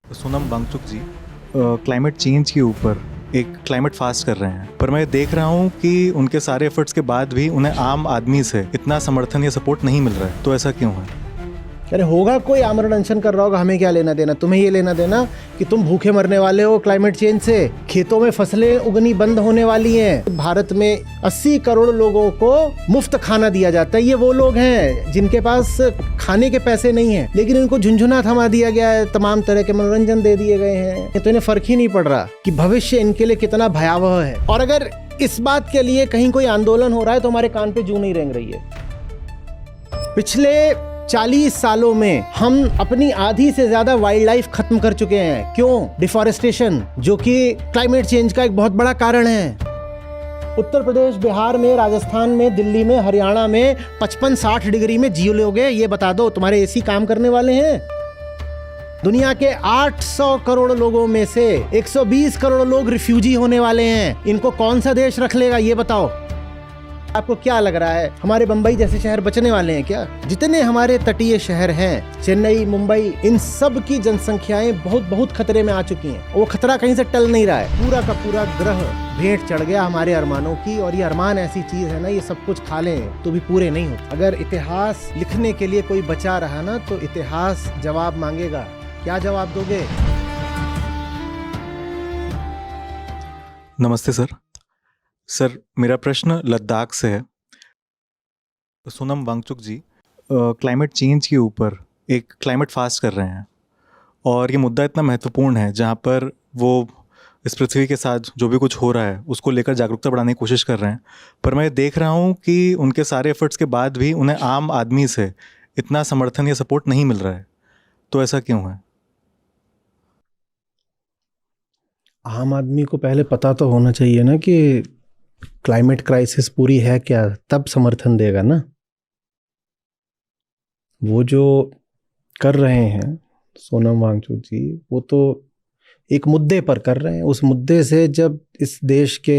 सोनम वांगचुक जी climate change के ऊपर एक क्लाइमेट फास्ट कर रहे हैं, पर मैं देख रहा हूँ कि उनके सारे एफर्ट्स के बाद भी उन्हें आम आदमी से इतना समर्थन या सपोर्ट नहीं मिल रहा है। तो ऐसा क्यों है? अरे होगा, कोई आमरण अनशन कर रहा होगा, हमें क्या लेना देना। तुम्हें ये लेना देना कि तुम भूखे मरने वाले हो क्लाइमेट चेंज से। खेतों में फसलें उगनी बंद होने वाली हैं। भारत में 80 करोड़ लोगों को मुफ्त खाना दिया जाता है। ये वो लोग हैं जिनके पास खाने के पैसे नहीं हैं, लेकिन इनको झुंझुना थमा दिया गया है, तमाम तरह के मनोरंजन दे दिए गए हैं। तो इन्हें फर्क ही नहीं पड़ रहा कि भविष्य इनके लिए कितना भयावह है। और अगर इस बात के लिए कहीं कोई आंदोलन हो रहा है तो हमारे कान पे जूं नहीं रेंग रही है। पिछले 40 सालों में हम अपनी आधी से ज्यादा वाइल्ड लाइफ खत्म कर चुके हैं। क्यों? डिफॉरेस्टेशन, जो कि क्लाइमेट चेंज का एक बहुत बड़ा कारण है। उत्तर प्रदेश, बिहार में, राजस्थान में, दिल्ली में, हरियाणा में 55-60 डिग्री में जी लोगे? ये बता दो, तुम्हारे एसी काम करने वाले हैं? दुनिया के 800 करोड़ लोगों में से 120 करोड़ लोग रिफ्यूजी होने वाले हैं। इनको कौन सा देश रख लेगा, ये बताओ। आपको क्या लग रहा है हमारे बंबई जैसे शहर बचने वाले हैं क्या? जितने हमारे तटीय शहर हैं, चेन्नई, मुंबई, इन सब की जनसंख्याएं बहुत बहुत खतरे में आ चुकी हैं। वो खतरा कहीं से टल नहीं रहा है। पूरा का पूरा ग्रह भेंट चढ़ गया हमारे अरमानों की। और ये अरमान ऐसी चीज है ना, ये सब कुछ खा लें तो भी पूरे नहीं होते। अगर इतिहास लिखने के लिए कोई बचा रहा ना, तो इतिहास जवाब मांगेगा। क्या जवाब दोगे? नमस्ते सर, मेरा प्रश्न लद्दाख से है। सोनम वांगचुक जी क्लाइमेट चेंज के ऊपर एक क्लाइमेट फास्ट कर रहे हैं, और ये मुद्दा इतना महत्वपूर्ण है जहाँ पर वो इस पृथ्वी के साथ जो भी कुछ हो रहा है उसको लेकर जागरूकता बढ़ाने की कोशिश कर रहे हैं। पर मैं देख रहा हूँ कि उनके सारे एफर्ट्स के बाद भी उन्हें आम आदमी से इतना समर्थन या सपोर्ट नहीं मिल रहा है। तो ऐसा क्यों है? आम आदमी को पहले पता तो होना चाहिए ना कि क्लाइमेट क्राइसिस पूरी है क्या, तब समर्थन देगा ना। वो जो कर रहे हैं सोनम वांगचुक जी, वो तो एक मुद्दे पर कर रहे हैं। उस मुद्दे से जब इस देश के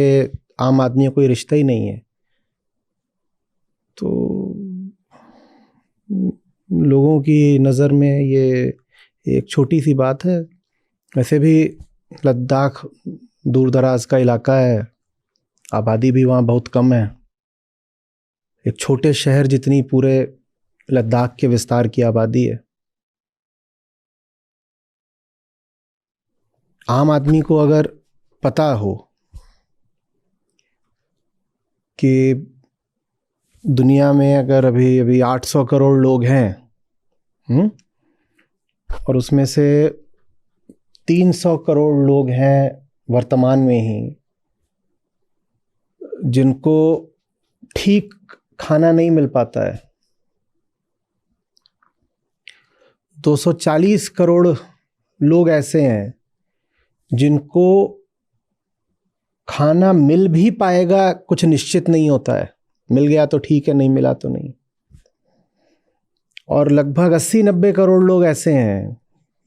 आम आदमी को कोई रिश्ता ही नहीं है, तो लोगों की नज़र में ये एक छोटी सी बात है। वैसे भी लद्दाख दूर दराज का इलाका है, आबादी भी वहाँ बहुत कम है। एक छोटे शहर जितनी पूरे लद्दाख के विस्तार की आबादी है। आम आदमी को अगर पता हो कि दुनिया में अगर अभी 800 करोड़ लोग हैं, और उसमें से 300 करोड़ लोग हैं वर्तमान में ही जिनको ठीक खाना नहीं मिल पाता है, 240 करोड़ लोग ऐसे हैं जिनको खाना मिल भी पाएगा कुछ निश्चित नहीं होता है। मिल गया तो ठीक है, नहीं मिला तो नहीं। और लगभग 80-90 करोड़ लोग ऐसे हैं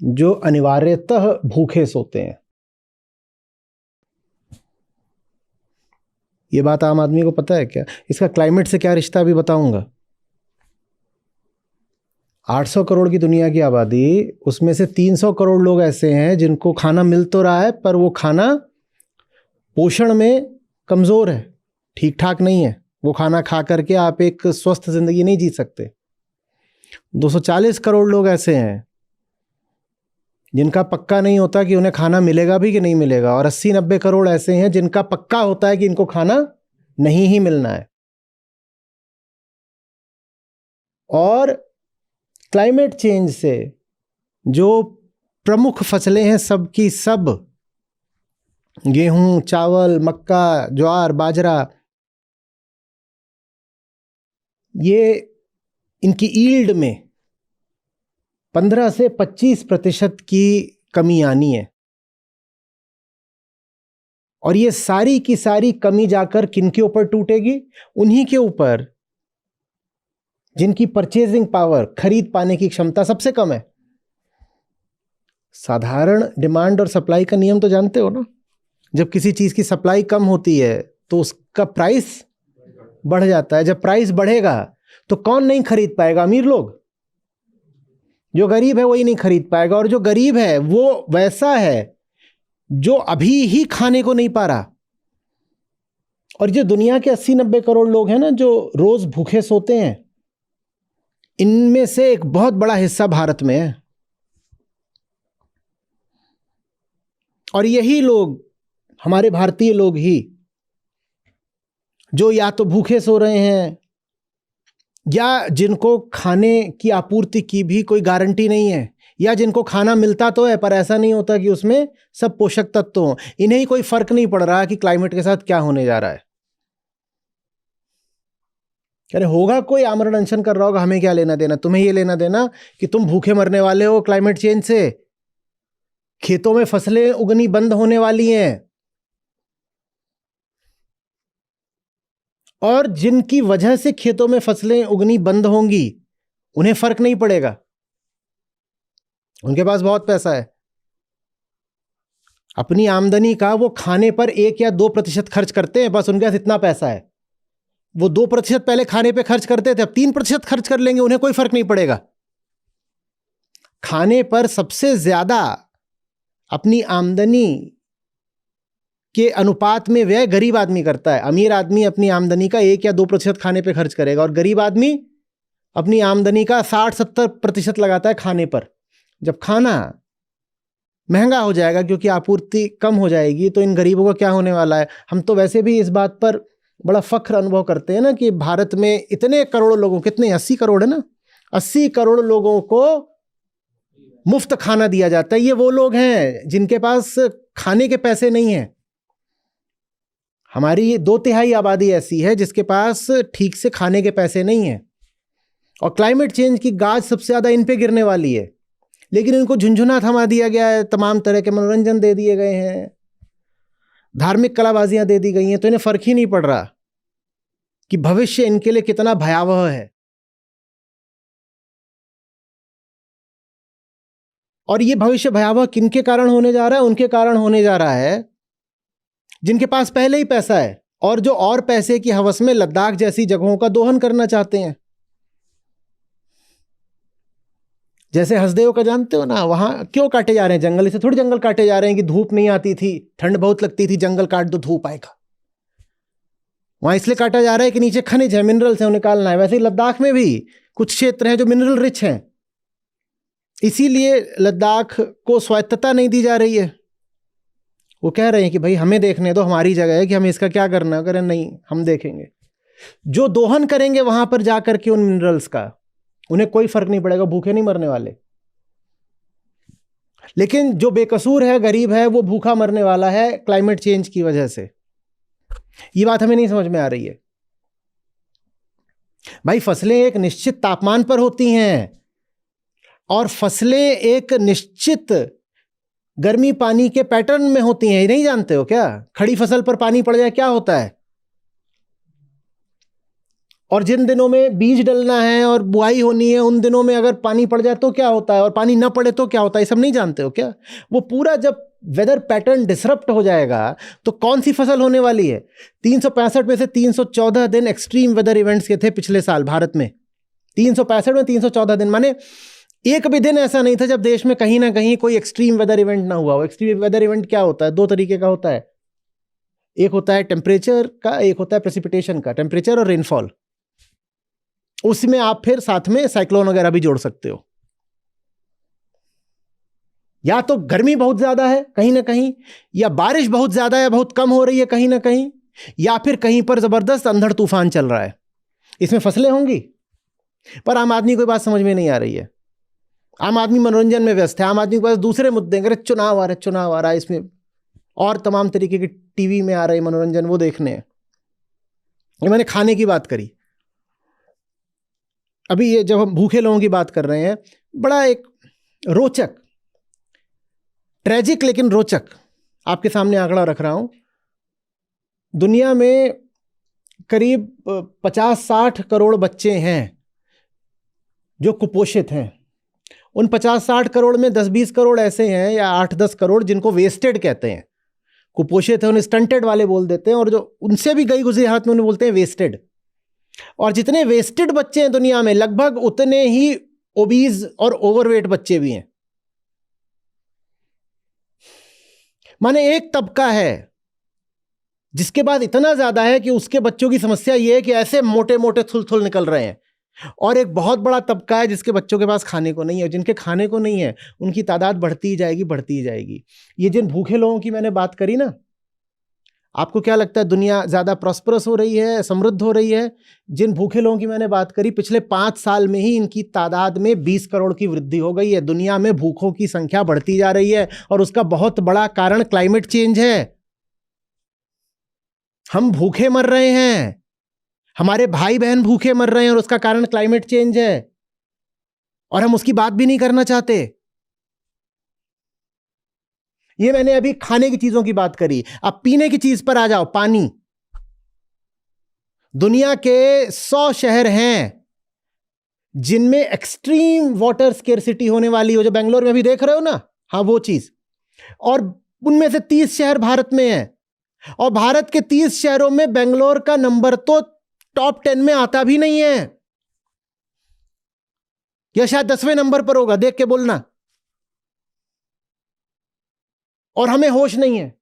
जो अनिवार्यतः भूखे सोते हैं। ये बात आम आदमी को पता है क्या? इसका क्लाइमेट से क्या रिश्ता भी बताऊंगा। 800 करोड़ की दुनिया की आबादी, उसमें से 300 करोड़ लोग ऐसे हैं जिनको खाना मिल तो रहा है, पर वो खाना पोषण में कमज़ोर है, ठीक ठाक नहीं है। वो खाना खा करके आप एक स्वस्थ जिंदगी नहीं जी सकते। 240 करोड़ लोग ऐसे हैं जिनका पक्का नहीं होता कि उन्हें खाना मिलेगा भी कि नहीं मिलेगा। और 80-90 करोड़ ऐसे हैं जिनका पक्का होता है कि इनको खाना नहीं ही मिलना है। और क्लाइमेट चेंज से जो प्रमुख फसलें हैं, सब की सब, गेहूं, चावल, मक्का, ज्वार, बाजरा, ये इनकी ईल्ड में 15 से 25% की कमी आनी है। और ये सारी की सारी कमी जाकर किनके ऊपर टूटेगी? उन्हीं के ऊपर जिनकी परचेजिंग पावर, खरीद पाने की क्षमता सबसे कम है। साधारण डिमांड और सप्लाई का नियम तो जानते हो ना। जब किसी चीज की सप्लाई कम होती है तो उसका प्राइस बढ़ जाता है। जब प्राइस बढ़ेगा तो कौन नहीं खरीद पाएगा? अमीर लोग। जो गरीब है वही नहीं खरीद पाएगा, और जो गरीब है वो वैसा है जो अभी ही खाने को नहीं पा रहा। और जो दुनिया के 80-90 करोड़ लोग हैं ना जो रोज भूखे सोते हैं, इनमें से एक बहुत बड़ा हिस्सा भारत में है। और यही लोग, हमारे भारतीय लोग ही, जो या तो भूखे सो रहे हैं या जिनको खाने की आपूर्ति की भी कोई गारंटी नहीं है, या जिनको खाना मिलता तो है पर ऐसा नहीं होता कि उसमें सब पोषक तत्व हों। इन्हें ही कोई फर्क नहीं पड़ रहा कि क्लाइमेट के साथ क्या होने जा रहा है। अरे होगा कोई आमरण अनशन कर रहा होगा, हमें क्या लेना देना। तुम्हें ये लेना देना कि तुम भूखे मरने वाले हो क्लाइमेट चेंज से। खेतों में फसलें उगनी बंद होने वाली हैं, और जिनकी वजह से खेतों में फसलें उगनी बंद होंगी उन्हें फर्क नहीं पड़ेगा। उनके पास बहुत पैसा है, अपनी आमदनी का वो खाने पर 1 या 2% खर्च करते हैं, बस उनके पास इतना पैसा है। वो 2% पहले खाने पे खर्च करते थे, अब 3% खर्च कर लेंगे, उन्हें कोई फर्क नहीं पड़ेगा। खाने पर सबसे ज्यादा अपनी आमदनी के अनुपात में व्यय गरीब आदमी करता है। अमीर आदमी अपनी आमदनी का 1 या 2% खाने पे खर्च करेगा, और गरीब आदमी अपनी आमदनी का 60-70% लगाता है खाने पर। जब खाना महंगा हो जाएगा क्योंकि आपूर्ति कम हो जाएगी, तो इन गरीबों का क्या होने वाला है। हम तो वैसे भी इस बात पर बड़ा फख्र अनुभव करते हैं ना कि भारत में इतने करोड़ लोगों, कितने 80 करोड़ है ना, 80 करोड़ लोगों को मुफ्त खाना दिया जाता है। ये वो लोग हैं जिनके पास खाने के पैसे नहीं हैं। हमारी 2/3 आबादी ऐसी है जिसके पास ठीक से खाने के पैसे नहीं हैं, और क्लाइमेट चेंज की गाज सबसे ज्यादा इन पे गिरने वाली है। लेकिन इनको झुंझुना थमा दिया गया है, तमाम तरह के मनोरंजन दे दिए गए हैं, धार्मिक कलाबाजियां दे दी गई हैं, तो इन्हें फर्क ही नहीं पड़ रहा कि भविष्य इनके लिए कितना भयावह है। और ये भविष्य भयावह किनके कारण होने जा रहा है? उनके कारण होने जा रहा है जिनके पास पहले ही पैसा है, और जो और पैसे की हवस में लद्दाख जैसी जगहों का दोहन करना चाहते हैं। जैसे हसदेव का जानते हो ना, वहां क्यों काटे जा रहे हैं जंगल? इसे थोड़ी जंगल काटे जा रहे हैं कि धूप नहीं आती थी, ठंड बहुत लगती थी, जंगल काट दो धूप आएगा। वहां इसलिए काटा जा रहा है कि नीचे खनिज है, मिनरल्स है, उन्हें निकालना है। वैसे ही लद्दाख में भी कुछ क्षेत्र हैं जो मिनरल रिच हैं, इसीलिए लद्दाख को स्वायत्तता नहीं दी जा रही है। वो कह रहे हैं कि भाई हमें देखने दो, हमारी जगह है, कि हमें इसका क्या करना है। करें नहीं, हम देखेंगे। जो दोहन करेंगे वहां पर जाकर के उन मिनरल्स का, उन्हें कोई फर्क नहीं पड़ेगा, भूखे नहीं मरने वाले। लेकिन जो बेकसूर है, गरीब है, वो भूखा मरने वाला है क्लाइमेट चेंज की वजह से। ये बात हमें नहीं समझ में आ रही है। भाई फसलें एक निश्चित तापमान पर होती हैं, और फसलें एक निश्चित गर्मी पानी के पैटर्न में होती हैं। ये नहीं जानते हो क्या? खड़ी फसल पर पानी पड़ जाए क्या होता है? और जिन दिनों में बीज डलना है और बुआई होनी है, उन दिनों में अगर पानी पड़ जाए तो क्या होता है, और पानी न पड़े तो क्या होता है? ये सब नहीं जानते हो क्या? वो पूरा जब वेदर पैटर्न डिसरप्ट हो जाएगा तो कौन सी फसल होने वाली है? 365 में से 314 दिन एक्सट्रीम वेदर इवेंट्स के थे पिछले साल भारत में। 365 में 314 दिन, माने एक भी दिन ऐसा नहीं था जब देश में कहीं ना कहीं कोई एक्सट्रीम वेदर इवेंट ना हुआ हो। एक्सट्रीम वेदर इवेंट क्या होता है? 2 तरीके का होता है। एक होता है टेम्परेचर का, एक होता है प्रेसिपिटेशन का। टेम्परेचर और रेनफॉल, उसमें आप फिर साथ में साइक्लोन वगैरह भी जोड़ सकते हो। या तो गर्मी बहुत ज्यादा है कहीं ना कहीं, या बारिश बहुत ज्यादा है, बहुत कम हो रही है कहीं ना कहीं, या फिर कहीं पर जबरदस्त अंधड़ तूफान चल रहा है। इसमें फसलें होंगी। पर आम आदमी को बात समझ में नहीं आ रही है। आम आदमी मनोरंजन में व्यस्त है। आम आदमी के पास दूसरे मुद्दे हैं। चुनाव आ रहा है, इसमें और तमाम तरीके के टीवी में आ रहे मनोरंजन, वो देखने हैं। ये मैंने खाने की बात करी। अभी ये जब हम भूखे लोगों की बात कर रहे हैं, बड़ा एक रोचक, ट्रेजिक लेकिन रोचक आपके सामने आंकड़ा रख रहा हूं। दुनिया में करीब 50-60 करोड़ बच्चे हैं जो कुपोषित हैं। उन 50-60 करोड़ में 10-20 करोड़ ऐसे हैं, या 8-10 करोड़, जिनको वेस्टेड कहते हैं। कुपोषित है उन्हें स्टंटेड वाले बोल देते हैं, और जो उनसे भी गई गुजरी हाथ में उन्हें बोलते हैं वेस्टेड। और जितने वेस्टेड बच्चे हैं दुनिया में, लगभग उतने ही ओबीज और ओवरवेट बच्चे भी हैं। माने एक तबका है जिसके बाद इतना ज्यादा है कि उसके बच्चों की समस्या यह है कि ऐसे मोटे मोटे थुल निकल रहे हैं, और एक बहुत बड़ा तबका है जिसके बच्चों के पास खाने को नहीं है। जिनके खाने को नहीं है उनकी तादाद बढ़ती ही जाएगी, बढ़ती ही जाएगी। ये जिन भूखे लोगों की मैंने बात करी ना, आपको क्या लगता है दुनिया ज्यादा प्रॉस्परस हो रही है, समृद्ध हो रही है? जिन भूखे लोगों की मैंने बात करी, पिछले 5 साल में ही इनकी तादाद में 20 करोड़ की वृद्धि हो गई है। दुनिया में भूखों की संख्या बढ़ती जा रही है, और उसका बहुत बड़ा कारण क्लाइमेट चेंज है। हम भूखे मर रहे हैं, हमारे भाई बहन भूखे मर रहे हैं, और उसका कारण क्लाइमेट चेंज है, और हम उसकी बात भी नहीं करना चाहते। ये मैंने अभी खाने की चीजों की बात करी। अब पीने की चीज पर आ जाओ, पानी। दुनिया के 100 शहर हैं जिनमें एक्सट्रीम वाटर स्केर्सिटी होने वाली हो, जो बेंगलोर में भी देख रहे हो ना, हाँ वो चीज। और उनमें से 30 शहर भारत में हैं, और भारत के 30 शहरों में बेंगलोर का नंबर तो टॉप 10 में आता भी नहीं है, या शायद 10वें नंबर पर होगा, देख के बोलना। और हमें होश नहीं है।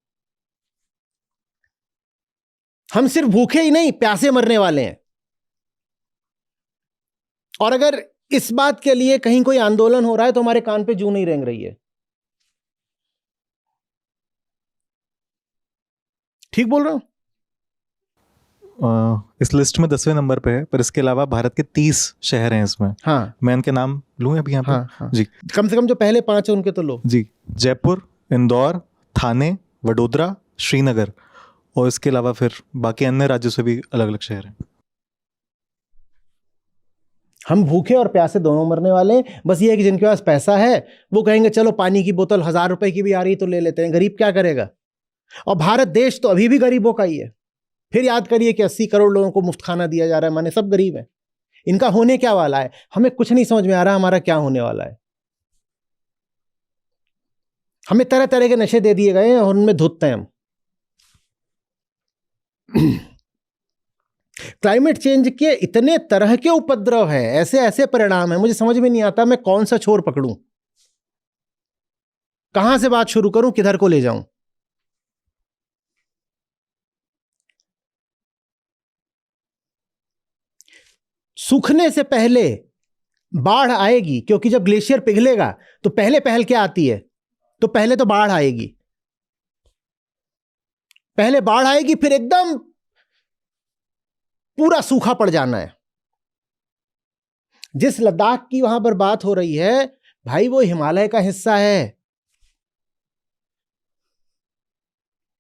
हम सिर्फ भूखे ही नहीं, प्यासे मरने वाले हैं। और अगर इस बात के लिए कहीं कोई आंदोलन हो रहा है तो हमारे कान पे जूं नहीं रेंग रही है। ठीक बोल रहा हूं? इस लिस्ट में 10वें नंबर पे है, पर इसके अलावा भारत के 30 शहर हैं इसमें। हाँ, मैं इनके नाम लूं अभी यहाँ पे? हाँ, हाँ। जी, कम से कम जो पहले 5 है उनके तो लो। जी। जयपुर, इंदौर, थाने, वडोदरा, श्रीनगर, और इसके अलावा फिर बाकी अन्य राज्यों से भी अलग अलग शहर हैं। हम भूखे और प्यासे दोनों मरने वाले हैं। बस ये है कि जिनके पास पैसा है वो कहेंगे चलो पानी की बोतल 1000 रुपए की भी आ रही तो ले लेते हैं। गरीब क्या करेगा? और भारत देश तो अभी भी गरीबों का ही है। फिर याद करिए कि 80 करोड़ लोगों को मुफ्त खाना दिया जा रहा है, माने सब गरीब हैं। इनका होने क्या वाला है? हमें कुछ नहीं समझ में आ रहा हमारा क्या होने वाला है। हमें तरह तरह के नशे दे दिए गए हैं और उनमें धुतते हैं हम। क्लाइमेट चेंज के इतने तरह के उपद्रव हैं, ऐसे ऐसे परिणाम हैं, मुझे समझ में नहीं आता मैं कौन सा छोर पकड़ूं, कहां से बात शुरू करूं, किधर को ले जाऊं। सूखने से पहले बाढ़ आएगी, क्योंकि जब ग्लेशियर पिघलेगा तो पहले पहल क्या आती है? तो पहले तो बाढ़ आएगी। पहले बाढ़ आएगी, फिर एकदम पूरा सूखा पड़ जाना है। जिस लद्दाख की वहां पर बात हो रही है भाई, वो हिमालय का हिस्सा है।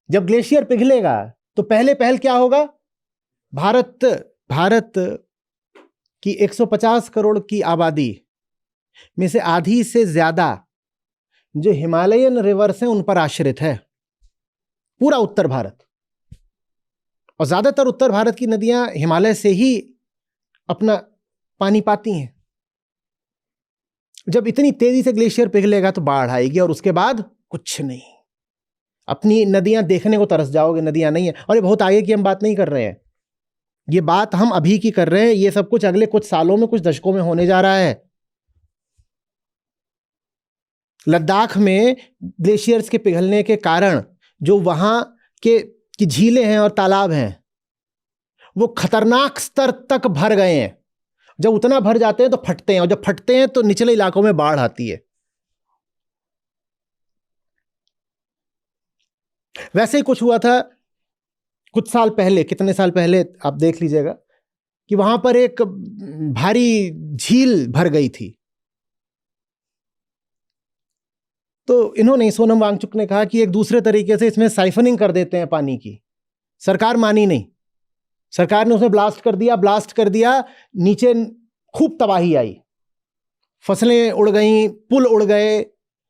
जब ग्लेशियर पिघलेगा तो पहले पहल क्या होगा? भारत की 150 करोड़ की आबादी में से आधी से ज्यादा जो हिमालयन रिवर्स हैं उन पर आश्रित है, पूरा उत्तर भारत। और ज्यादातर उत्तर भारत की नदियां हिमालय से ही अपना पानी पाती हैं। जब इतनी तेजी से ग्लेशियर पिघलेगा तो बाढ़ आएगी, और उसके बाद कुछ नहीं। अपनी नदियां देखने को तरस जाओगे, नदियां नहीं है। और ये बहुत आगे की हम बात नहीं कर रहे हैं, ये बात हम अभी की कर रहे हैं। ये सब कुछ अगले कुछ सालों में, कुछ दशकों में होने जा रहा है। लद्दाख में ग्लेशियर्स के पिघलने के कारण जो वहां के की झीलें हैं और तालाब हैं वो खतरनाक स्तर तक भर गए हैं। जब उतना भर जाते हैं तो फटते हैं, और जब फटते हैं तो निचले इलाकों में बाढ़ आती है। वैसे ही कुछ हुआ था कुछ साल पहले, कितने साल पहले आप देख लीजिएगा, कि वहां पर एक भारी झील भर गई थी। तो इन्होंने, सोनम वांगचुक ने कहा कि एक दूसरे तरीके से इसमें साइफनिंग कर देते हैं पानी की। सरकार मानी नहीं। सरकार ने उसमें ब्लास्ट कर दिया। नीचे खूब तबाही आई, फसलें उड़ गईं, पुल उड़ गए,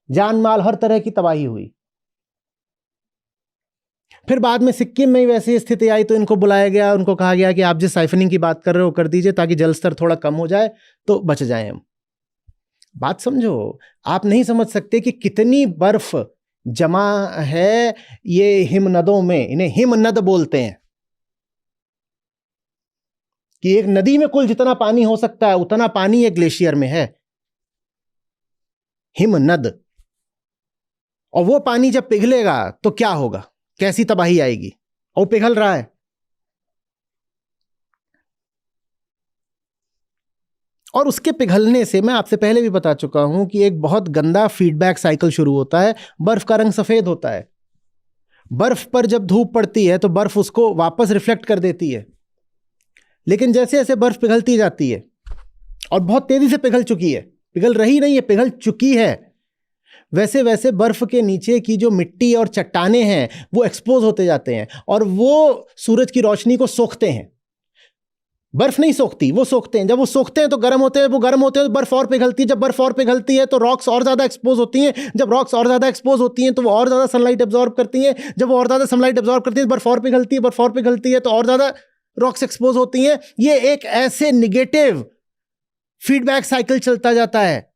जान माल हर तरह की तबाही हुई। फिर बाद में सिक्किम में ही वैसी स्थिति आई तो इनको बुलाया गया, उनको कहा गया कि आप जिस साइफनिंग की बात कर रहे हो कर दीजिए ताकि जल स्तर थोड़ा कम हो जाए तो बच जाए हम। बात समझो, आप नहीं समझ सकते कि कितनी बर्फ जमा है ये हिमनदों में। इन्हें हिमनद बोलते हैं, कि एक नदी में कुल जितना पानी हो सकता है उतना पानी एक ग्लेशियर में है। हिम नद, और वो पानी जब पिघलेगा तो क्या होगा, कैसी तबाही आएगी, और वो पिघल रहा है। और उसके पिघलने से मैं आपसे पहले भी बता चुका हूं कि एक बहुत गंदा फीडबैक साइकिल शुरू होता है। बर्फ का रंग सफेद होता है, बर्फ पर जब धूप पड़ती है तो बर्फ उसको वापस रिफ्लेक्ट कर देती है, लेकिन जैसे जैसे बर्फ पिघलती जाती है, और बहुत तेजी से पिघल चुकी है, पिघल रही नहीं है, पिघल चुकी है, वैसे वैसे बर्फ के नीचे की जो मिट्टी और चट्टाने हैं वो एक्सपोज होते जाते हैं, और वो सूरज की रोशनी को सोखते हैं। बर्फ नहीं सोखती, वो सोखते हैं। जब वो सोखते हैं तो गर्म होते हैं, वो गर्म होते हैं तो बर्फ और पिघलती है। जब बर्फ और पिघलती है तो रॉक्स और ज्यादा एक्सपोज होती हैं। जब रॉक्स और ज्यादा एक्सपोज होती हैं तो वो और ज्यादा सनलाइट एब्जॉर्ब करती हैं। जब वो और ज्यादा सनलाइट एब्जॉर्ब करती है, बर्फ और पिघलती है, बर्फ और पिघलती है तो और ज्यादा रॉक्स एक्सपोज होती हैं। ये एक ऐसे निगेटिव फीडबैक साइकिल चलता जाता है।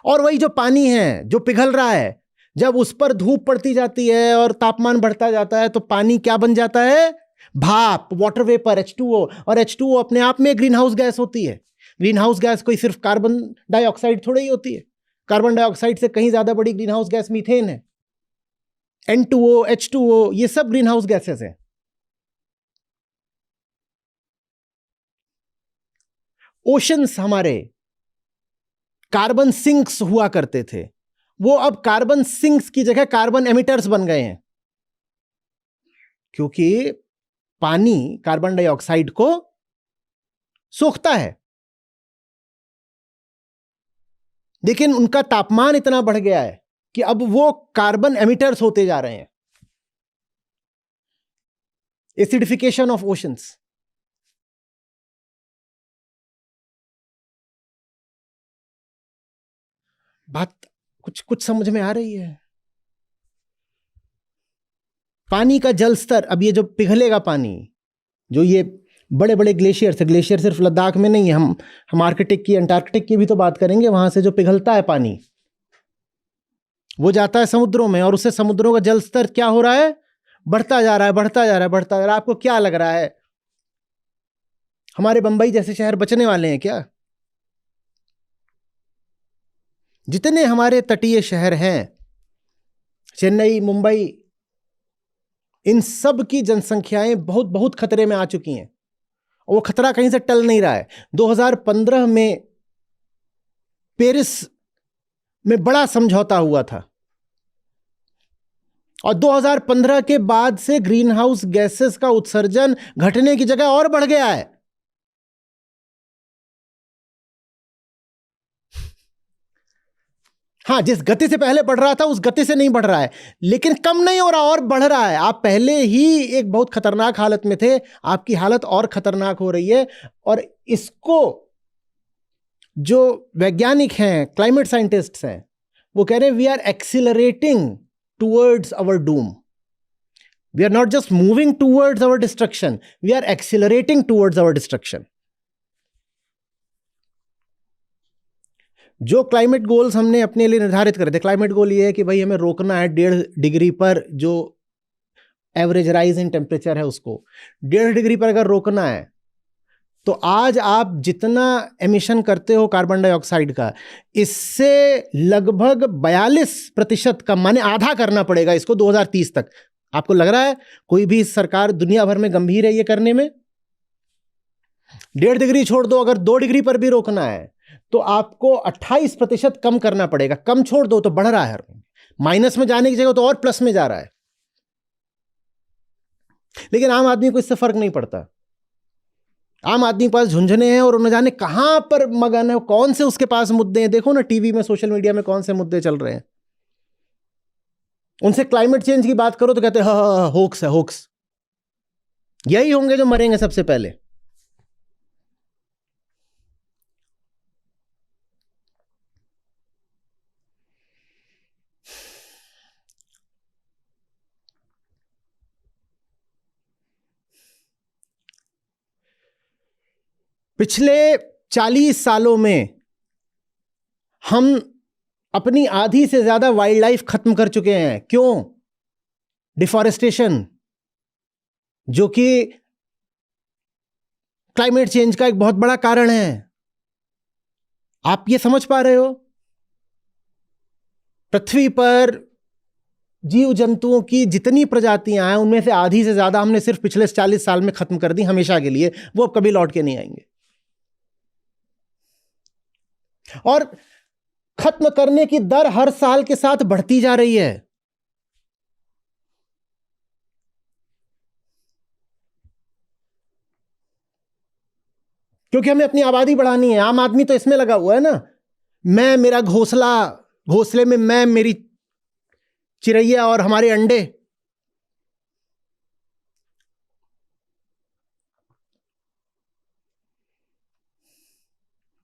और वही जो पानी है जो पिघल रहा है, जब उस पर धूप पड़ती जाती है और तापमान बढ़ता जाता है तो पानी क्या बन जाता है, भाप, वाटर वेपर, H2O। और H2O अपने आप में ग्रीन हाउस गैस होती है। ग्रीन हाउस गैस कोई सिर्फ कार्बन डाइऑक्साइड थोड़ी ही होती है, कार्बन डाइऑक्साइड से कहीं ज्यादा बड़ी ग्रीन हाउस गैस मीथेन है। N2O, H2O, ये सब ग्रीन हाउस गैसेस हैं। ओशंस हमारे कार्बन सिंक्स हुआ करते थे, वो अब कार्बन सिंक्स की जगह कार्बन एमिटर्स बन गए हैं, क्योंकि पानी कार्बन डाइऑक्साइड को सोखता है, लेकिन उनका तापमान इतना बढ़ गया है कि अब वो कार्बन एमिटर्स होते जा रहे हैं। Acidification of oceans. बात कुछ कुछ समझ में आ रही है? पानी का जल स्तर, अब ये जो पिघलेगा पानी, जो ये बड़े बड़े ग्लेशियर है, ग्लेशियर सिर्फ लद्दाख में नहीं है, हम आर्कटिक की, अंटार्कटिक की भी तो बात करेंगे। वहां से जो पिघलता है पानी वो जाता है समुद्रों में, और उससे समुद्रों का जल स्तर क्या हो रहा है, बढ़ता जा रहा है, बढ़ता जा रहा है, बढ़ता जा रहा है। आपको क्या लग रहा है हमारे बंबई जैसे शहर बचने वाले हैं क्या? जितने हमारे तटीय शहर हैं, चेन्नई, मुंबई, इन सब की जनसंख्याएं बहुत बहुत खतरे में आ चुकी हैं, और वो खतरा कहीं से टल नहीं रहा है। 2015 में पेरिस में बड़ा समझौता हुआ था, और 2015 के बाद से ग्रीन हाउस गैसेस का उत्सर्जन घटने की जगह और बढ़ गया है। हाँ, जिस गति से पहले बढ़ रहा था उस गति से नहीं बढ़ रहा है, लेकिन कम नहीं हो रहा, और बढ़ रहा है। आप पहले ही एक बहुत खतरनाक हालत में थे, आपकी हालत और खतरनाक हो रही है। और इसको जो वैज्ञानिक हैं, क्लाइमेट साइंटिस्ट्स हैं, वो कह रहे हैं we are accelerating towards our doom. We are not just moving towards our destruction, we are accelerating towards our destruction. जो क्लाइमेट गोल्स हमने अपने लिए निर्धारित करे थे, क्लाइमेट गोल ये है कि भाई हमें रोकना है 1.5 डिग्री पर, जो एवरेज राइज इन टेम्परेचर है उसको 1.5 डिग्री पर अगर रोकना है, तो आज आप जितना एमिशन करते हो कार्बन डाइऑक्साइड का, इससे लगभग 42% कम, माने आधा करना पड़ेगा इसको 2030 तक। आपको लग रहा है कोई भी सरकार दुनिया भर में गंभीर है ये करने में? 1.5 डिग्री छोड़ दो, अगर 2 डिग्री पर भी रोकना है तो आपको 28% कम करना पड़ेगा। कम छोड़ दो तो बढ़ रहा है, माइनस में जाने की जगह तो और प्लस में जा रहा है। लेकिन आम आदमी को इससे फर्क नहीं पड़ता। आम आदमी के पास झुंझुने हैं और न जाने कहां पर मगन है, कौन से उसके पास मुद्दे हैं। देखो ना टीवी में, सोशल मीडिया में कौन से मुद्दे चल रहे हैं। उनसे क्लाइमेट चेंज की बात करो तो कहते हैं हाँ, होक्स है, होक्स। यही होंगे जो मरेंगे सबसे पहले। पिछले 40 सालों में हम अपनी आधी से ज्यादा वाइल्ड लाइफ खत्म कर चुके हैं। क्यों? डिफॉरेस्टेशन, जो कि क्लाइमेट चेंज का एक बहुत बड़ा कारण है। आप ये समझ पा रहे हो? पृथ्वी पर जीव जंतुओं की जितनी प्रजातियां हैं उनमें से आधी से ज्यादा हमने सिर्फ पिछले 40 साल में खत्म कर दी हमेशा के लिए, वो अब कभी लौट के नहीं आएंगे। और खत्म करने की दर हर साल के साथ बढ़ती जा रही है। क्योंकि हमें अपनी आबादी बढ़ानी है। आम आदमी तो इसमें लगा हुआ है ना, मैं, मेरा घोंसला, घोंसले में मैं, मेरी चिड़ैया और हमारे अंडे।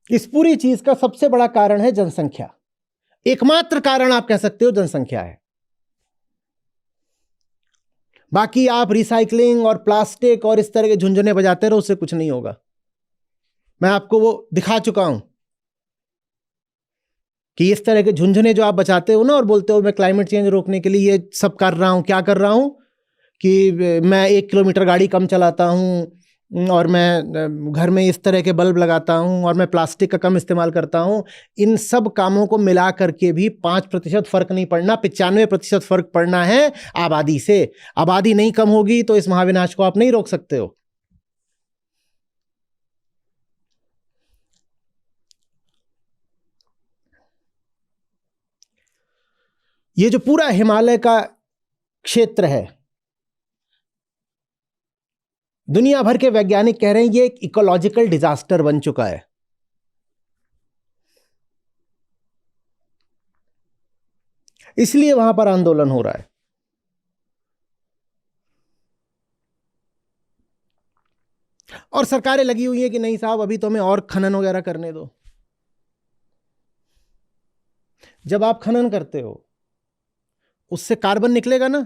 इस पूरी चीज का सबसे बड़ा कारण है जनसंख्या। एकमात्र कारण आप कह सकते हो जनसंख्या है। बाकी आप रिसाइकलिंग और प्लास्टिक और इस तरह के झुंझुने बजाते रहो, उससे कुछ नहीं होगा। मैं आपको वो दिखा चुका हूं कि इस तरह के झुंझुने जो आप बचाते हो ना और बोलते हो मैं क्लाइमेट चेंज रोकने के लिए ये सब कर रहा हूं, क्या कर रहा हूं कि मैं 1 किलोमीटर गाड़ी कम चलाता हूं और मैं घर में इस तरह के बल्ब लगाता हूं और मैं प्लास्टिक का कम इस्तेमाल करता हूं। इन सब कामों को मिला करके भी 5% फर्क नहीं पड़ना, 95% फर्क पड़ना है आबादी से। आबादी नहीं कम होगी तो इस महाविनाश को आप नहीं रोक सकते हो। ये जो पूरा हिमालय का क्षेत्र है, दुनिया भर के वैज्ञानिक कह रहे हैं ये एक इकोलॉजिकल डिजास्टर बन चुका है। इसलिए वहां पर आंदोलन हो रहा है। और सरकारें लगी हुई है कि नहीं साहब अभी तो हमें और खनन वगैरह करने दो। जब आप खनन करते हो उससे कार्बन निकलेगा ना।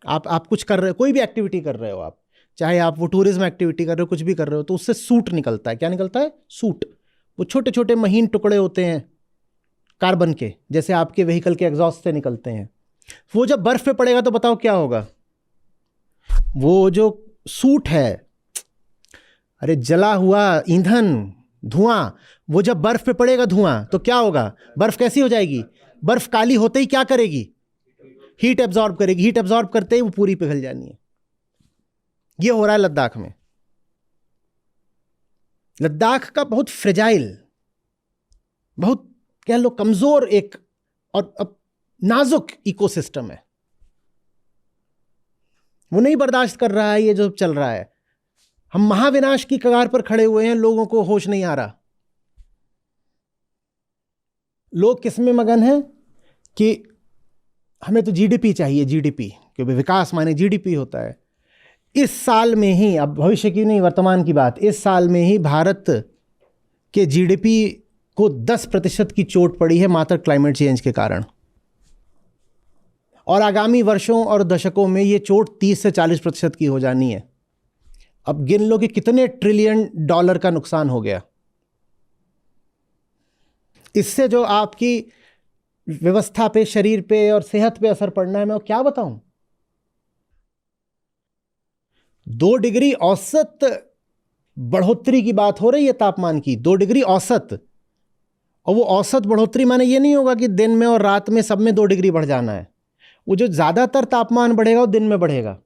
आप कुछ कर रहे हो, कोई भी एक्टिविटी कर रहे हो आप, चाहे आप वो टूरिज्म एक्टिविटी कर रहे हो, कुछ भी कर रहे हो, तो उससे सूट निकलता है। क्या निकलता है? सूट। वो छोटे छोटे महीन टुकड़े होते हैं कार्बन के, जैसे आपके व्हीकल के एग्जॉस्ट से निकलते हैं। वो जब बर्फ पे पड़ेगा तो बताओ क्या होगा? वो जो सूट है, अरे जला हुआ ईंधन, धुआं, वो जब बर्फ पे पड़ेगा धुआं तो क्या होगा? बर्फ कैसी हो जाएगी? बर्फ काली होते ही क्या करेगी? हीट एब्जॉर्ब करेगी। हीट एब्जॉर्ब करते ही वो पूरी पिघल जानी है। ये हो रहा है लद्दाख में। लद्दाख का बहुत फ्रेजाइल, बहुत कह लो कमजोर एक और नाजुक इकोसिस्टम है। वो नहीं बर्दाश्त कर रहा है ये जो चल रहा है। हम महाविनाश की कगार पर खड़े हुए हैं, लोगों को होश नहीं आ रहा। लोग किसमें मगन हैं कि हमें तो जीडीपी चाहिए, जीडीपी, क्योंकि विकास माने जीडीपी होता है। इस साल में ही, अब भविष्य की नहीं वर्तमान की बात, इस साल में ही भारत के जीडीपी को 10% की चोट पड़ी है मात्र क्लाइमेट चेंज के कारण। और आगामी वर्षों और दशकों में ये चोट 30 से 40% की हो जानी है। अब गिन लो कि कितने ट्रिलियन डॉलर का नुकसान हो गया। इससे जो आपकी व्यवस्था पे, शरीर पे और सेहत पे असर पड़ना है, मैं क्या बताऊं। 2 डिग्री औसत बढ़ोतरी की बात हो रही है तापमान की, 2 डिग्री औसत। और वो औसत बढ़ोतरी माने ये नहीं होगा कि दिन में और रात में सब में 2 डिग्री बढ़ जाना है। वो जो ज्यादातर तापमान बढ़ेगा वो दिन में बढ़ेगा,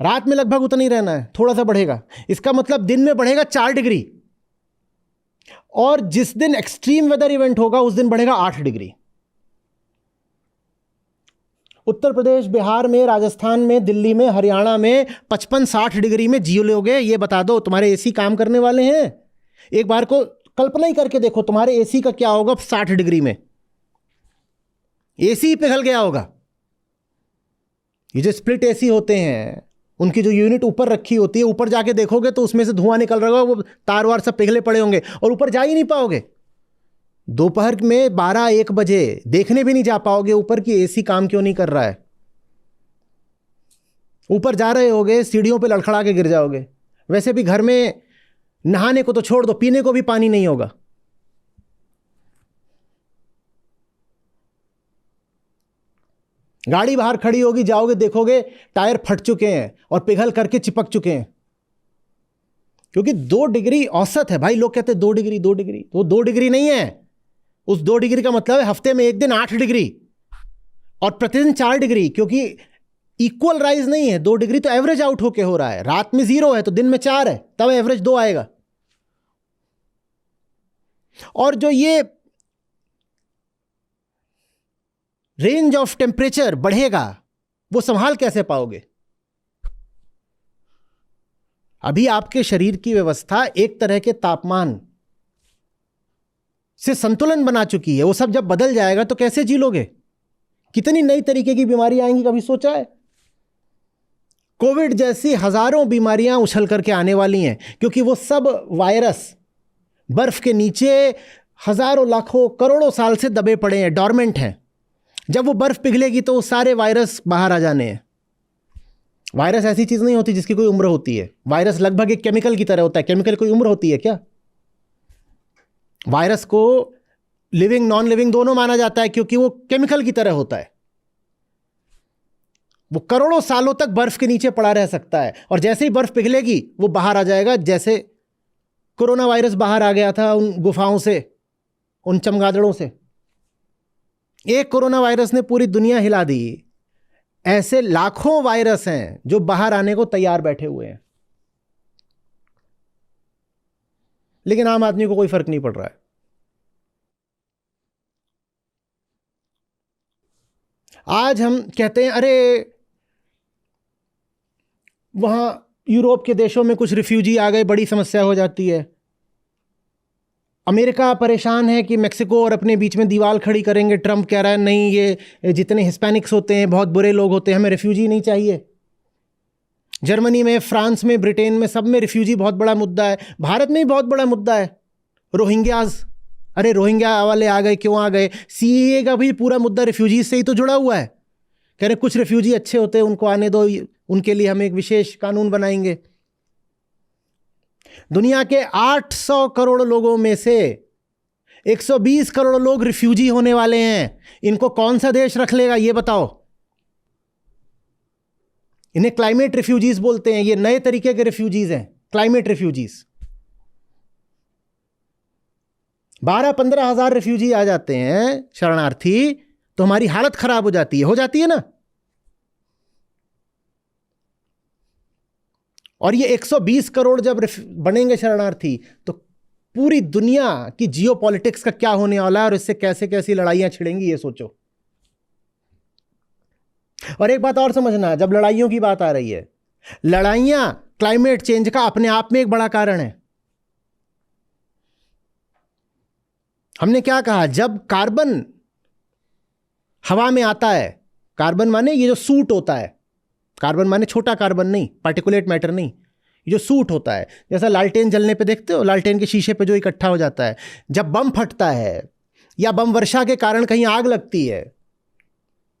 रात में लगभग उतना ही रहना है, थोड़ा सा बढ़ेगा। इसका मतलब दिन में बढ़ेगा 4 डिग्री, और जिस दिन एक्सट्रीम वेदर इवेंट होगा उस दिन बढ़ेगा 8 डिग्री। उत्तर प्रदेश, बिहार में, राजस्थान में, दिल्ली में, हरियाणा में 55-60 डिग्री में जी लोगे? ये बता दो, तुम्हारे एसी काम करने वाले हैं? एक बार को कल्पना ही करके देखो तुम्हारे एसी का क्या होगा 60 डिग्री में। एसी पिघल गया होगा। ये जो स्प्लिट एसी होते हैं उनकी जो यूनिट ऊपर रखी होती है, ऊपर जाके देखोगे तो उसमें से धुआं निकल रहा होगा, वो तार वार सब पिघले पड़े होंगे और ऊपर जा ही नहीं पाओगे। दोपहर में 12-1 बजे देखने भी नहीं जा पाओगे ऊपर कि एसी काम क्यों नहीं कर रहा है। ऊपर जा रहे होगे, सीढ़ियों पे लड़खड़ा के गिर जाओगे। वैसे भी घर में नहाने को तो छोड़ दो, पीने को भी पानी नहीं होगा। गाड़ी बाहर खड़ी होगी, जाओगे देखोगे टायर फट चुके हैं और पिघल करके चिपक चुके हैं। क्योंकि 2 डिग्री औसत है भाई। लोग कहते हैं 2 डिग्री 2 डिग्री, तो 2 डिग्री नहीं है। उस 2 डिग्री का मतलब है हफ्ते में एक दिन 8 डिग्री और प्रतिदिन 4 डिग्री, क्योंकि इक्वल राइज नहीं है। 2 डिग्री तो एवरेज आउट होके हो रहा है। रात में 0 है तो दिन में 4 है, तब एवरेज 2 आएगा। और जो ये रेंज ऑफ टेम्परेचर बढ़ेगा वो संभाल कैसे पाओगे? अभी आपके शरीर की व्यवस्था एक तरह के तापमान से संतुलन बना चुकी है। वो सब जब बदल जाएगा तो कैसे जी लोगे? कितनी नई तरीके की बीमारी आएंगी, कभी सोचा है? कोविड जैसी हजारों बीमारियां उछल करके आने वाली हैं, क्योंकि वो सब वायरस बर्फ के नीचे हजारों लाखों करोड़ों साल से दबे पड़े हैं, डॉर्मेंट हैं। जब वो बर्फ पिघलेगी तो वो सारे वायरस बाहर आ जाने हैं। वायरस ऐसी चीज नहीं होती जिसकी कोई उम्र होती है। वायरस लगभग एक केमिकल की तरह होता है। केमिकल कोई उम्र होती है क्या? वायरस को लिविंग नॉन लिविंग दोनों माना जाता है, क्योंकि वो केमिकल की तरह होता है। वो करोड़ों सालों तक बर्फ के नीचे पड़ा रह सकता है, और जैसे ही बर्फ पिघलेगी वो बाहर आ जाएगा। जैसे कोरोना वायरस बाहर आ गया था उन गुफाओं से, उन चमगादड़ों से। एक कोरोना वायरस ने पूरी दुनिया हिला दी। ऐसे लाखों वायरस हैं जो बाहर आने को तैयार बैठे हुए हैं, लेकिन आम आदमी को कोई फर्क नहीं पड़ रहा है। आज हम कहते हैं अरे वहां यूरोप के देशों में कुछ रिफ्यूजी आ गए, बड़ी समस्या हो जाती है। अमेरिका परेशान है कि मेक्सिको और अपने बीच में दीवार खड़ी करेंगे। ट्रंप कह रहा है नहीं, ये जितने हिस्पैनिक्स होते हैं बहुत बुरे लोग होते हैं, हमें रिफ्यूजी नहीं चाहिए। जर्मनी में, फ्रांस में, ब्रिटेन में, सब में रिफ्यूजी बहुत बड़ा मुद्दा है। भारत में भी बहुत बड़ा मुद्दा है रोहिंग्याज। अरे रोहिंग्या वाले आ गए, क्यों आ गए? सीएए का भी पूरा मुद्दा रिफ्यूजी से ही तो जुड़ा हुआ है। कह रहे कुछ रिफ्यूजी अच्छे होते हैं, उनको आने दो, उनके लिए हम एक विशेष कानून बनाएंगे। दुनिया के 800 करोड़ लोगों में से 120 करोड़ लोग रिफ्यूजी होने वाले हैं। इनको कौन सा देश रख लेगा ये बताओ? इन्हें क्लाइमेट रिफ्यूजीज बोलते हैं। ये नए तरीके के रिफ्यूजीज हैं, क्लाइमेट रिफ्यूजीज। 12-15 हजार रिफ्यूजी आ जाते हैं, शरणार्थी, तो हमारी हालत खराब हो जाती है ना। और ये 120 करोड़ जब बनेंगे शरणार्थी, तो पूरी दुनिया की जियोपॉलिटिक्स का क्या होने वाला है और इससे कैसे कैसी लड़ाइयां छिड़ेंगी, ये सोचो। और एक बात और समझना, जब लड़ाइयों की बात आ रही है, लड़ाइयां क्लाइमेट चेंज का अपने आप में एक बड़ा कारण है। हमने क्या कहा? जब कार्बन हवा में आता है, कार्बन माने ये जो सूट होता है, कार्बन माने छोटा कार्बन नहीं, पार्टिकुलेट मैटर नहीं, ये जो सूट होता है, जैसा लालटेन जलने पे देखते हो, लालटेन के शीशे पे जो इकट्ठा हो जाता है। जब बम फटता है या बम वर्षा के कारण कहीं आग लगती है,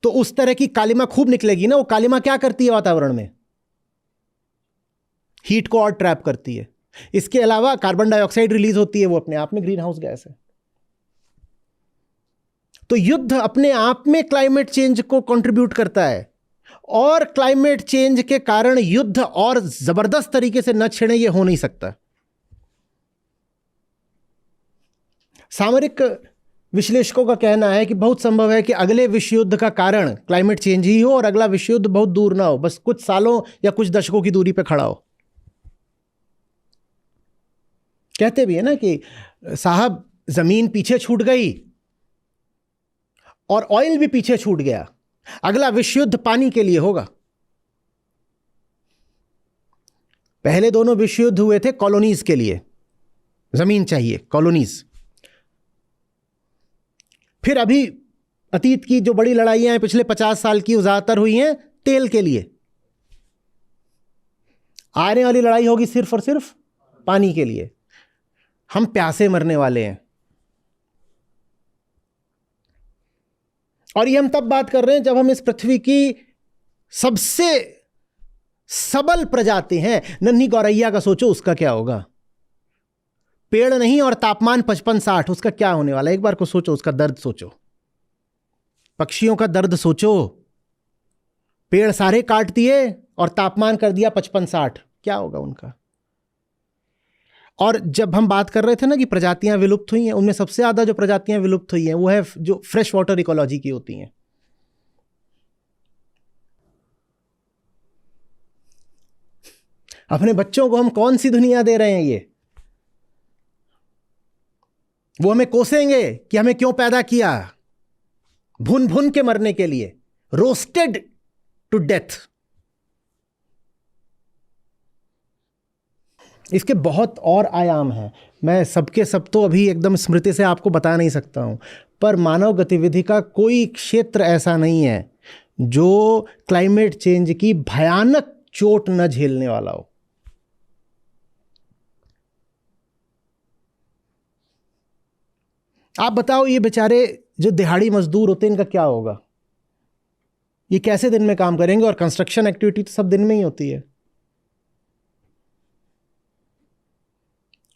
तो उस तरह की कालिमा खूब निकलेगी ना। वो कालिमा क्या करती है वातावरण में? हीट को और ट्रैप करती है। इसके अलावा कार्बन डाइऑक्साइड रिलीज होती है, वो अपने आप में ग्रीन हाउस गैस है। तो युद्ध अपने आप में क्लाइमेट चेंज को कंट्रीब्यूट करता है, और क्लाइमेट चेंज के कारण युद्ध और जबरदस्त तरीके से न छिड़े, ये हो नहीं सकता। सामरिक विश्लेषकों का कहना है कि बहुत संभव है कि अगले विश्व युद्ध का कारण क्लाइमेट चेंज ही हो, और अगला विश्व युद्ध बहुत दूर ना हो, बस कुछ सालों या कुछ दशकों की दूरी पर खड़ा हो। कहते भी है ना कि साहब जमीन पीछे छूट गई और ऑयल भी पीछे छूट गया, अगला विश्व युद्ध पानी के लिए होगा। पहले दोनों विश्व युद्ध हुए थे कॉलोनीज के लिए, जमीन चाहिए, कॉलोनीज। फिर अभी अतीत की जो बड़ी लड़ाइयां हैं पिछले 50 साल की, वो ज्यादातर हुई हैं तेल के लिए। आने वाली लड़ाई होगी सिर्फ और सिर्फ पानी के लिए। हम प्यासे मरने वाले हैं। और ये हम तब बात कर रहे हैं जब हम इस पृथ्वी की सबसे सबल प्रजाति हैं। नन्ही गौरैया का सोचो, उसका क्या होगा? पेड़ नहीं और तापमान 55-60, उसका क्या होने वाला है? एक बार को सोचो, उसका दर्द सोचो। पक्षियों का दर्द सोचो। पेड़ सारे काट दिए और तापमान कर दिया 55-60, क्या होगा उनका? और जब हम बात कर रहे थे ना कि प्रजातियां विलुप्त हुई हैं, उनमें सबसे ज़्यादा जो प्रजातियां विलुप्त हुई हैं वो है जो फ्रेश वाटर इकोलॉजी की होती हैं। अपने बच्चों को हम कौन सी दुनिया दे रहे हैं? ये वो हमें कोसेंगे कि हमें क्यों पैदा किया, भुन भुन के मरने के लिए, रोस्टेड टू डेथ। इसके बहुत और आयाम हैं, मैं सबके सब तो अभी एकदम स्मृति से आपको बता नहीं सकता हूं, पर मानव गतिविधि का कोई क्षेत्र ऐसा नहीं है जो क्लाइमेट चेंज की भयानक चोट न झेलने वाला हो। आप बताओ, ये बेचारे जो दिहाड़ी मजदूर होते हैं इनका क्या होगा? ये कैसे दिन में काम करेंगे? और कंस्ट्रक्शन एक्टिविटी तो सब दिन में ही होती है।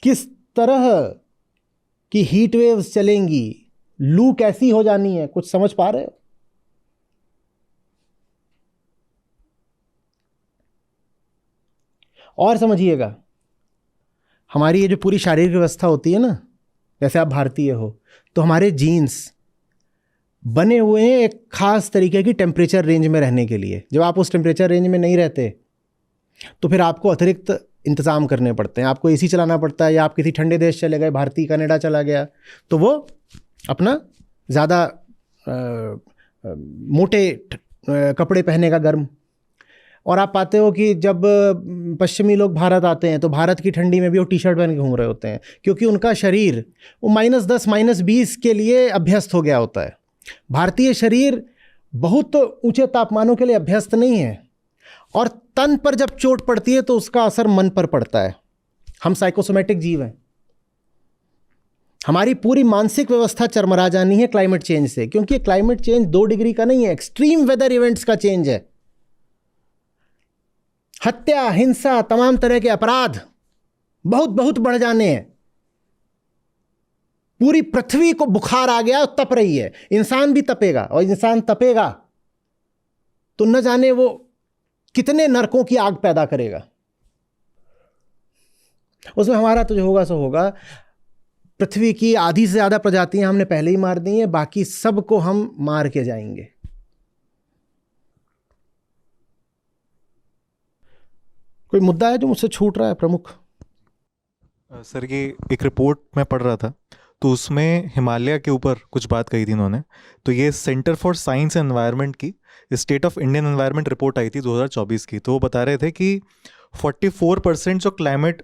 किस तरह की हीट वेव्स चलेंगी, लू कैसी हो जानी है, कुछ समझ पा रहे हो? और समझिएगा, हमारी ये जो पूरी शारीरिक व्यवस्था होती है ना, जैसे आप भारतीय हो तो हमारे जीन्स बने हुए हैं एक खास तरीके की टेम्परेचर रेंज में रहने के लिए। जब आप उस टेम्परेचर रेंज में नहीं रहते तो फिर आपको अतिरिक्त इंतज़ाम करने पड़ते हैं। आपको एसी चलाना पड़ता है, या आप किसी ठंडे देश चले गए, भारतीय कनाडा चला गया, तो वो अपना ज़्यादा मोटे कपड़े पहनेगा गर्म। और आप पाते हो कि जब पश्चिमी लोग भारत आते हैं तो भारत की ठंडी में भी वो टी शर्ट पहन के घूम रहे होते हैं, क्योंकि उनका शरीर वो -10 -20 के लिए अभ्यस्त हो गया होता है। भारतीय शरीर बहुत ऊंचे तापमानों के लिए अभ्यस्त नहीं है, और तन पर जब चोट पड़ती है तो उसका असर मन पर पड़ता है। हम साइकोसोमेटिक जीव हैं, हमारी पूरी मानसिक व्यवस्था चरमरा जानी है क्लाइमेट चेंज से, क्योंकि क्लाइमेट चेंज 2 डिग्री का नहीं है, एक्सट्रीम वेदर इवेंट्स का चेंज है। हत्या, हिंसा, तमाम तरह के अपराध बहुत बहुत बढ़ जाने हैं। पूरी पृथ्वी को बुखार आ गया, तप रही है, इंसान भी तपेगा, और इंसान तपेगा तो न जाने वो कितने नरकों की आग पैदा करेगा। उसमें हमारा तो जो होगा सो होगा। पृथ्वी की आधी से ज्यादा प्रजातियां हमने पहले ही मार दी हैं, बाकी सबको हम मार के जाएंगे। कोई मुद्दा है जो मुझसे छूट रहा है प्रमुख? सर, ये एक रिपोर्ट मैं पढ़ रहा था, तो उसमें हिमालय के ऊपर कुछ बात कही थी इन्होंने। तो ये centre for science and environment की state of Indian environment report आई थी 2024 की। तो वो बता रहे थे कि 44% जो क्लाइमेट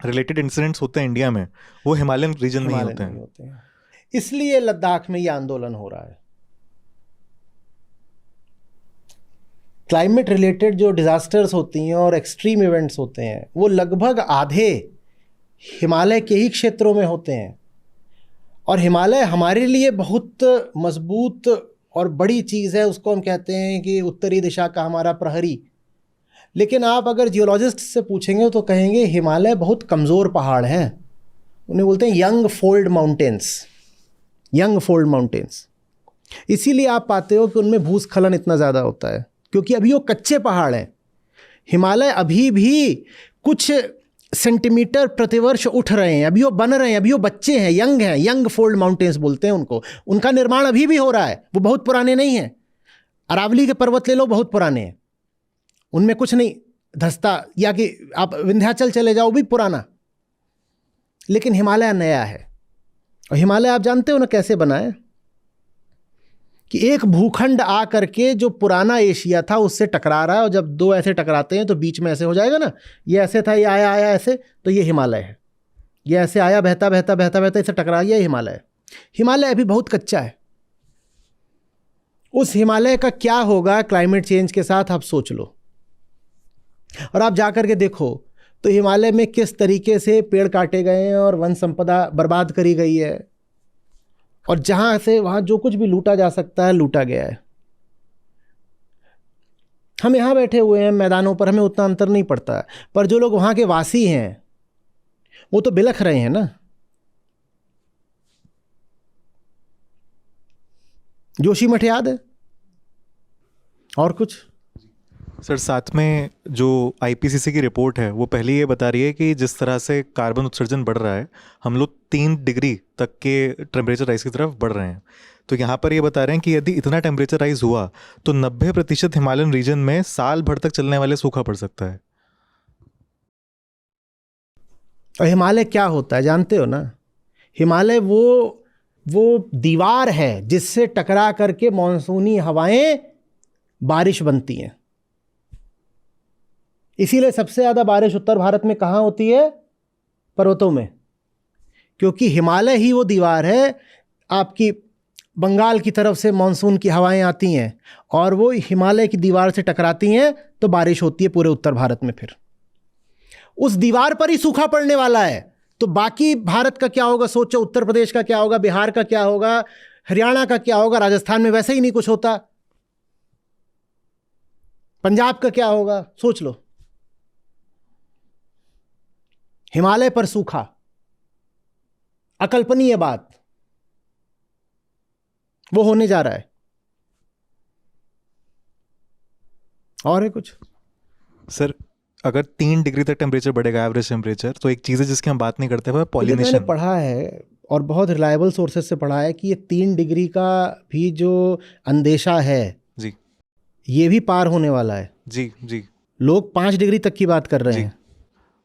रिलेटेड इंसिडेंट्स होते हैं इंडिया में, वो हिमालयन रीजन में ही होते हैं। इसलिए लद्दाख में ये आंदोलन हो रहा है। क्लाइमेट रिलेटेड जो डिजास्टर्स होती हैं और एक्सट्रीम इवेंट्स होते हैं वो लगभग आधे हिमालय के ही क्षेत्रों में होते हैं। और हिमालय हमारे लिए बहुत मजबूत और बड़ी चीज़ है, उसको हम कहते हैं कि उत्तरी दिशा का हमारा प्रहरी। लेकिन आप अगर जियोलॉजिस्ट से पूछेंगे तो कहेंगे हिमालय बहुत कमज़ोर पहाड़ हैं। उन्हें बोलते हैं young fold mountains, young fold mountains. इसीलिए आप पाते हो कि उनमें भूस्खलन इतना ज़्यादा होता है, क्योंकि अभी वो कच्चे पहाड़ हैं। हिमालय अभी भी कुछ सेंटीमीटर प्रतिवर्ष उठ रहे हैं, अभी वो बन रहे हैं, अभी वो बच्चे हैं, यंग हैं, यंग फोल्ड माउंटेन्स बोलते हैं उनको। उनका निर्माण अभी भी हो रहा है, वो बहुत पुराने नहीं हैं। अरावली के पर्वत ले लो, बहुत पुराने हैं, उनमें कुछ नहीं धंसता। या कि आप विंध्याचल चले जाओ, भी पुराना। लेकिन हिमालय नया है। और हिमालय आप जानते हो ना कैसे बना है, कि एक भूखंड आ करके जो पुराना एशिया था उससे टकरा रहा है, और जब दो ऐसे टकराते हैं तो बीच में ऐसे हो जाएगा ना, ये ऐसे था, ये आया आया ऐसे, तो ये हिमालय है। ये ऐसे आया, बहता बहता बहता बहता इसे टकरा गया, हिमालय है। हिमालय अभी बहुत कच्चा है। उस हिमालय का क्या होगा क्लाइमेट चेंज के साथ, आप सोच लो। और आप जा करके देखो तो हिमालय में किस तरीके से पेड़ काटे गए हैं और वन संपदा बर्बाद करी गई है, और जहां से वहां जो कुछ भी लूटा जा सकता है लूटा गया है। हम यहां बैठे हुए हैं मैदानों पर, हमें उतना अंतर नहीं पड़ता, पर जो लोग वहां के वासी हैं वो तो बिलख रहे हैं ना। जोशीमठ याद है? और कुछ? सर साथ में जो आईपीसीसी की रिपोर्ट है वो पहले ये बता रही है कि जिस तरह से कार्बन उत्सर्जन बढ़ रहा है, हम लोग 3 डिग्री तक के टेम्परेचर राइज की तरफ बढ़ रहे हैं। तो यहाँ पर ये बता रहे हैं कि यदि इतना टेम्परेचर राइज हुआ तो 90% हिमालयन रीजन में साल भर तक चलने वाले सूखा पड़ सकता है। और हिमालय क्या होता है जानते हो ना? हिमालय वो दीवार है जिससे टकरा करके मॉनसूनी हवाएं बारिश बनती हैं। इसीलिए सबसे ज्यादा बारिश उत्तर भारत में कहाँ होती है? पर्वतों में। क्योंकि हिमालय ही वो दीवार है, आपकी बंगाल की तरफ से मॉनसून की हवाएं आती हैं और वो हिमालय की दीवार से टकराती हैं तो बारिश होती है पूरे उत्तर भारत में। फिर उस दीवार पर ही सूखा पड़ने वाला है, तो बाकी भारत का क्या होगा सोचो। उत्तर प्रदेश का क्या होगा, बिहार का क्या होगा, हरियाणा का क्या होगा, राजस्थान में वैसे ही नहीं कुछ होता, पंजाब का क्या होगा सोच लो। हिमालय पर सूखा, अकल्पनीय बात, वो होने जा रहा है। और है कुछ? सर अगर 3 डिग्री तक टेम्परेचर बढ़ेगा एवरेज टेम्परेचर, तो एक चीज़ है जिसकी हम बात नहीं करते हुए, लेकिन पॉलिनेशन। मैंने पढ़ा है और बहुत रिलायबल सोर्सेज से पढ़ा है कि ये 3 डिग्री का भी जो अंदेशा है जी ये भी पार होने वाला है। जी जी लोग 5 डिग्री तक की बात कर रहे जी। हैं।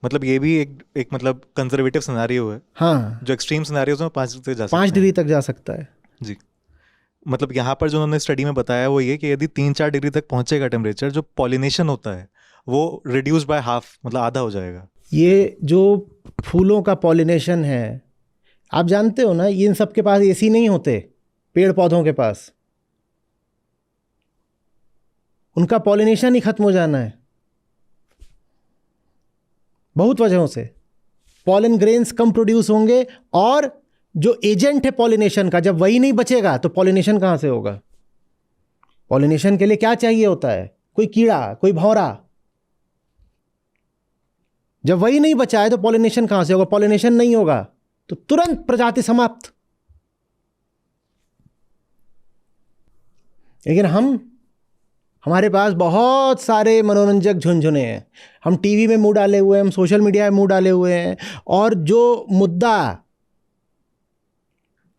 मतलब ये भी एक मतलब कंजर्वेटिव सिनेरियो है। हाँ, जो एक्सट्रीम सिनेरियोज में 5 डिग्री तक जा सकते 5 डिग्री तक जा सकता है। हैं। जी। मतलब यहाँ पर जो उन्होंने स्टडी में बताया वो ये कि यदि 3-4 डिग्री तक पहुंचेगा टेम्परेचर, जो पॉलिनेशन होता है वो रिड्यूस बाय हाफ, मतलब आधा हो जाएगा। ये जो फूलों का पॉलिनेशन है, आप जानते हो ना, ये इन सब के पास एसी नहीं होते। पेड़ पौधों के पास उनका पॉलिनेशन ही खत्म हो जाना है बहुत वजहों से। पॉलन ग्रेन्स कम प्रोड्यूस होंगे और जो एजेंट है पॉलिनेशन का, जब वही नहीं बचेगा तो पॉलिनेशन कहां से होगा? पॉलिनेशन के लिए क्या चाहिए होता है? कोई कीड़ा, कोई भौरा। जब वही नहीं बचा है तो पॉलिनेशन कहां से होगा? पॉलिनेशन नहीं होगा तो तुरंत प्रजाति समाप्त। लेकिन हमारे पास बहुत सारे मनोरंजक झुंझुने हैं। हम टीवी में मुंह डाले हुए हैं, हम सोशल मीडिया में मुंह डाले हुए हैं, और जो मुद्दा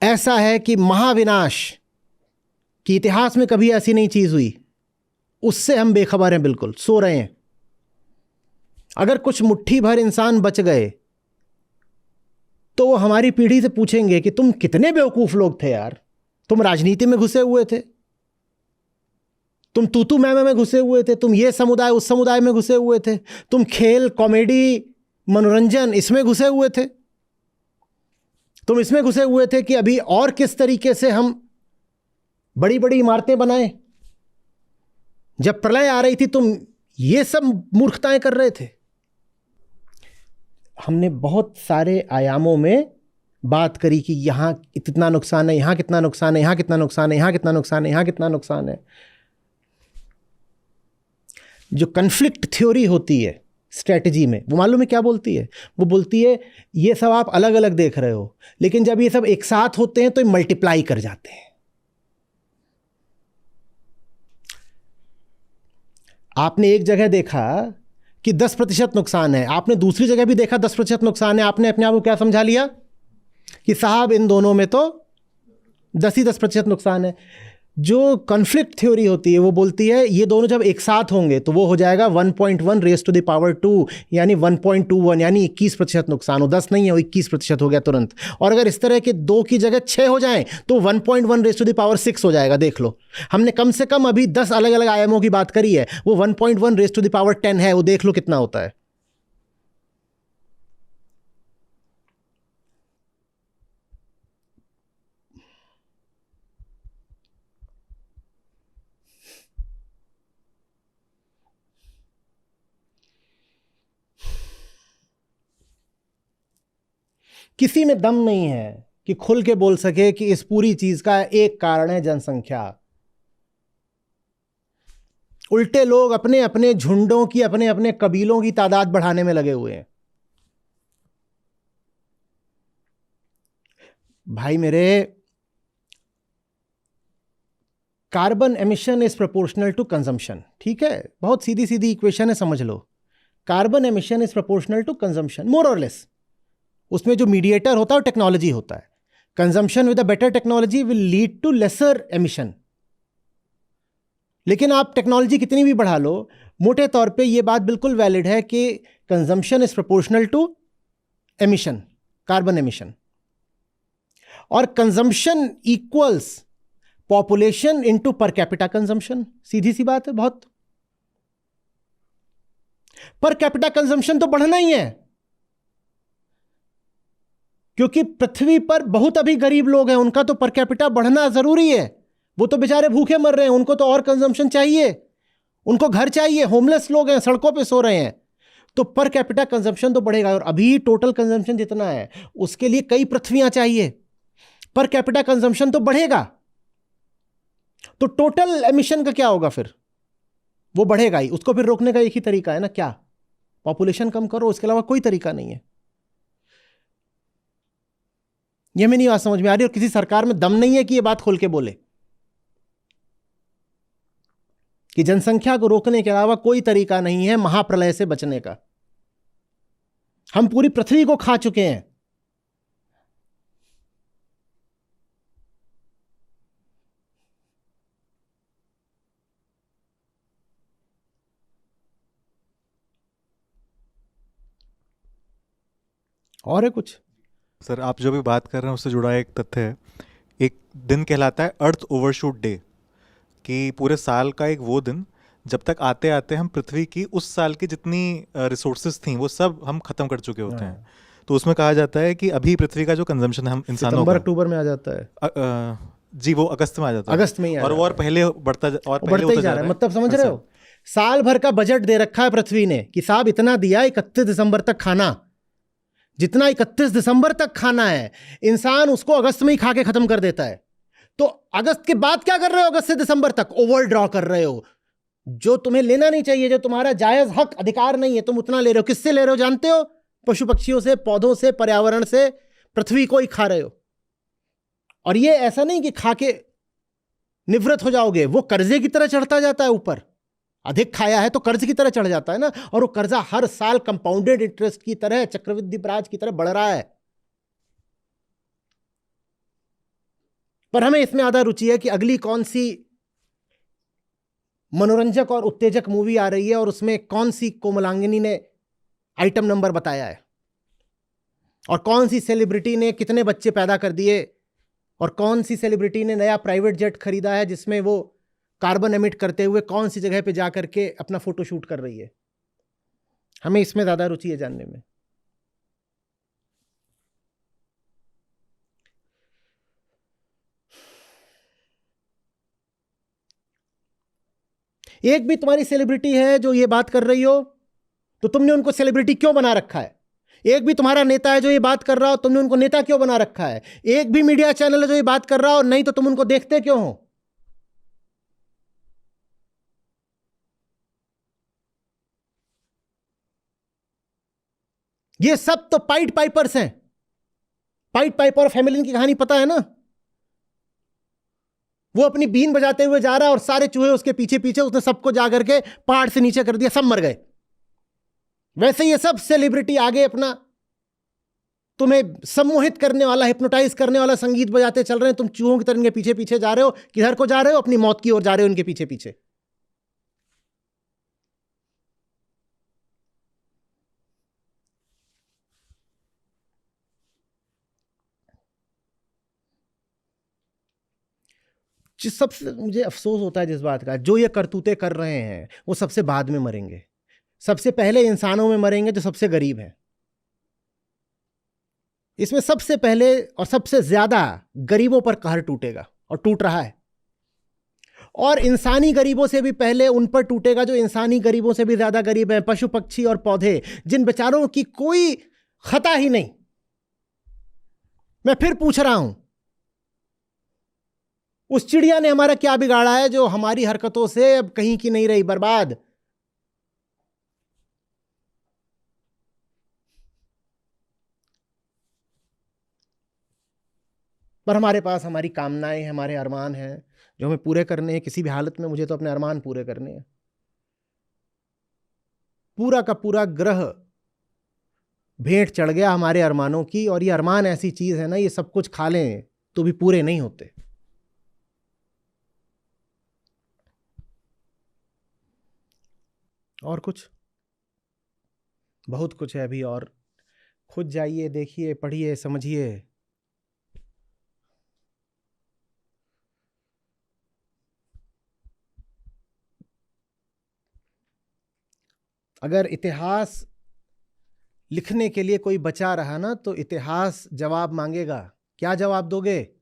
ऐसा है कि महाविनाश कि इतिहास में कभी ऐसी नहीं चीज हुई, उससे हम बेखबर हैं, बिल्कुल सो रहे हैं। अगर कुछ मुट्ठी भर इंसान बच गए तो वो हमारी पीढ़ी से पूछेंगे कि तुम कितने बेवकूफ लोग थे यार, तुम राजनीति में घुसे हुए थे, तुम तूतू मैमे में घुसे हुए थे, तुम ये समुदाय उस समुदाय में घुसे हुए थे, तुम खेल कॉमेडी मनोरंजन इसमें घुसे हुए थे, तुम इसमें घुसे हुए थे कि अभी और किस तरीके से हम बड़ी बड़ी इमारतें बनाए। जब प्रलय आ रही थी तुम ये सब मूर्खताएं कर रहे थे। हमने बहुत सारे आयामों में बात करी कि यहां इतना नुकसान है, यहां कितना नुकसान है, यहां कितना नुकसान है, यहां कितना नुकसान है, यहां कितना नुकसान है। जो कन्फ्लिक्ट थ्योरी होती है स्ट्रेटजी में, वो मालूम है क्या बोलती है? वो बोलती है ये सब आप अलग अलग देख रहे हो, लेकिन जब ये सब एक साथ होते हैं तो ये मल्टीप्लाई कर जाते हैं। आपने एक जगह देखा कि 10% नुकसान है, आपने दूसरी जगह भी देखा 10% नुकसान है, आपने अपने आप को क्या समझा लिया कि साहब इन दोनों में तो 10% नुकसान है। जो कॉन्फ्लिक्ट थ्योरी होती है वो बोलती है ये दोनों जब एक साथ होंगे तो वो हो जाएगा 1.1 रेज़ टू द पावर 2, यानी 1.21, यानी 21% नुकसान हो। 10 नहीं है, वो 21% हो गया तुरंत। और अगर इस तरह के 2 की जगह 6 हो जाएं तो 1.1 रेज़ टू द पावर 6 हो जाएगा। देख लो, हमने कम से कम अभी 10 अलग अलग आयामों की बात करी है, वो 1.1 रेज़ टू द पावर 10 है, वो देख लो कितना होता है। किसी में दम नहीं है कि खुल के बोल सके कि इस पूरी चीज का एक कारण है जनसंख्या। उल्टे लोग अपने अपने झुंडों की, अपने अपने कबीलों की तादाद बढ़ाने में लगे हुए हैं। भाई मेरे, carbon emission is proportional to consumption, ठीक है, बहुत सीधी सीधी इक्वेशन है, समझ लो। Carbon emission is proportional to consumption, more और लेस। उसमें जो मीडिएटर होता है वो टेक्नोलॉजी होता है। Consumption with a better technology will lead to lesser emission. लेकिन आप टेक्नोलॉजी कितनी भी बढ़ा लो, मोटे तौर पे ये बात बिल्कुल वैलिड है कि consumption is proportional to emission, carbon emission. और consumption equals population into per capita consumption, सीधी सी बात है बहुत। पर कैपिटा कंजम्पशन तो बढ़ना ही है, क्योंकि पृथ्वी पर बहुत अभी गरीब लोग हैं, उनका तो पर कैपिटा बढ़ना जरूरी है। वो तो बेचारे भूखे मर रहे हैं, उनको तो और कंजम्पशन चाहिए, उनको घर चाहिए, होमलेस लोग हैं, सड़कों पे सो रहे हैं। तो पर कैपिटा कंजम्पशन तो बढ़ेगा। और अभी टोटल कंजम्पशन जितना है उसके लिए कई पृथ्वियां चाहिए, पर कैपिटा कंजम्पशन तो बढ़ेगा। तो टोटल एमिशन का क्या होगा फिर? वो बढ़ेगा ही। उसको फिर रोकने का एक ही तरीका है ना, क्या? पॉपुलेशन कम करो, उसके अलावा कोई तरीका नहीं है। यह में नहीं बात समझ में आ रही, और किसी सरकार में दम नहीं है कि यह बात खोल के बोले कि जनसंख्या को रोकने के अलावा कोई तरीका नहीं है महाप्रलय से बचने का। हम पूरी पृथ्वी को खा चुके हैं। और है कुछ? सर आप जो भी बात कर रहे हैं उससे जुड़ा एक तथ्य है। एक दिन कहलाता है अर्थ ओवरशूट डे, कि पूरे साल का एक वो दिन जब तक आते आते हम पृथ्वी की उस साल की जितनी रिसोर्सेज थी वो सब हम खत्म कर चुके होते हैं। तो उसमें कहा जाता है कि अभी पृथ्वी का जो कंजम्पशन है हम इंसानों सितंबर का, अक्टूबर में आ जाता है। जी वो अगस्त में आ जाता है। अगस्त में ही आ और वो और पहले बढ़ता और पहले बढ़ता ही होता जा रहा है। मतलब समझ हाँ रहे सर। हो, साल भर का बजट दे रखा है पृथ्वी ने कि साहब इतना दिया, 31 दिसंबर तक खाना, जितना 31 दिसंबर तक खाना है इंसान उसको अगस्त में ही खा के खत्म कर देता है। तो अगस्त के बाद क्या कर रहे हो? अगस्त से दिसंबर तक ओवर ड्रॉ कर रहे हो। जो तुम्हें लेना नहीं चाहिए, जो तुम्हारा जायज हक अधिकार नहीं है, तुम उतना ले रहे हो। किससे ले रहे हो जानते हो? पशु पक्षियों से, पौधों से, पर्यावरण से। पृथ्वी को ही खा रहे हो। और ये ऐसा नहीं कि खा के निवृत्त हो जाओगे, वो कर्जे की तरह चढ़ता जाता है ऊपर। अधिक खाया है तो कर्ज की तरह चढ़ जाता है ना। और वो कर्जा हर साल कंपाउंडेड इंटरेस्ट की तरह, चक्रवृद्धि ब्याज की तरह बढ़ रहा है। पर हमें इसमें ज्यादा रुचि है कि अगली कौन सी मनोरंजक और उत्तेजक मूवी आ रही है और उसमें कौन सी कोमलांगिनी ने आइटम नंबर बताया है, और कौन सी सेलिब्रिटी ने कितने बच्चे पैदा कर दिए, और कौन सी सेलिब्रिटी ने नया प्राइवेट जेट खरीदा है जिसमें वो कार्बन एमिट करते हुए कौन सी जगह पे जा करके अपना फोटो शूट कर रही है। हमें इसमें ज्यादा रुचि है जानने में। एक भी तुम्हारी सेलिब्रिटी है जो ये बात कर रही हो, तो तुमने उनको सेलिब्रिटी क्यों बना रखा है? एक भी तुम्हारा नेता है जो ये बात कर रहा हो, तुमने उनको नेता क्यों बना रखा है? एक भी मीडिया चैनल है जो ये बात कर रहा हो, नहीं तो तुम उनको देखते क्यों हो? ये सब तो पाइट पाइपर्स हैं। पाइट पाइपर और फैमिली की कहानी पता है ना? वो अपनी बीन बजाते हुए जा रहा है और सारे चूहे उसके पीछे पीछे, उसने सबको जाकर के पहाड़ से नीचे कर दिया, सब मर गए। वैसे ये सब सेलिब्रिटी आगे अपना तुम्हें सम्मोहित करने वाला, हिप्नोटाइज करने वाला संगीत बजाते चल रहे हैं। तुम चूहों की तरह इनके पीछे पीछे जा रहे हो। किधर को जा रहे हो? अपनी मौत की ओर जा रहे हो इनके पीछे पीछे। जिस सबसे मुझे अफसोस होता है जिस बात का, जो ये करतूते कर रहे हैं वो सबसे बाद में मरेंगे। सबसे पहले इंसानों में मरेंगे जो सबसे गरीब हैं। इसमें सबसे पहले और सबसे ज्यादा गरीबों पर कहर टूटेगा, और टूट रहा है। और इंसानी गरीबों से भी पहले उन पर टूटेगा जो इंसानी गरीबों से भी ज्यादा गरीब हैं, पशु पक्षी और पौधे, जिन बेचारों की कोई खता ही नहीं। मैं फिर पूछ रहा हूं, उस चिड़िया ने हमारा क्या बिगाड़ा है जो हमारी हरकतों से अब कहीं की नहीं रही, बर्बाद? पर हमारे पास हमारी कामनाएं, हमारे अरमान हैं जो हमें पूरे करने हैं किसी भी हालत में। मुझे तो अपने अरमान पूरे करने हैं। पूरा का पूरा ग्रह भेंट चढ़ गया हमारे अरमानों की, और ये अरमान ऐसी चीज है ना, ये सब कुछ खा लें तो भी पूरे नहीं होते। और कुछ, बहुत कुछ है अभी, और खुद जाइए, देखिए, पढ़िए, समझिए। अगर इतिहास लिखने के लिए कोई बचा रहा ना, तो इतिहास जवाब मांगेगा। क्या जवाब दोगे?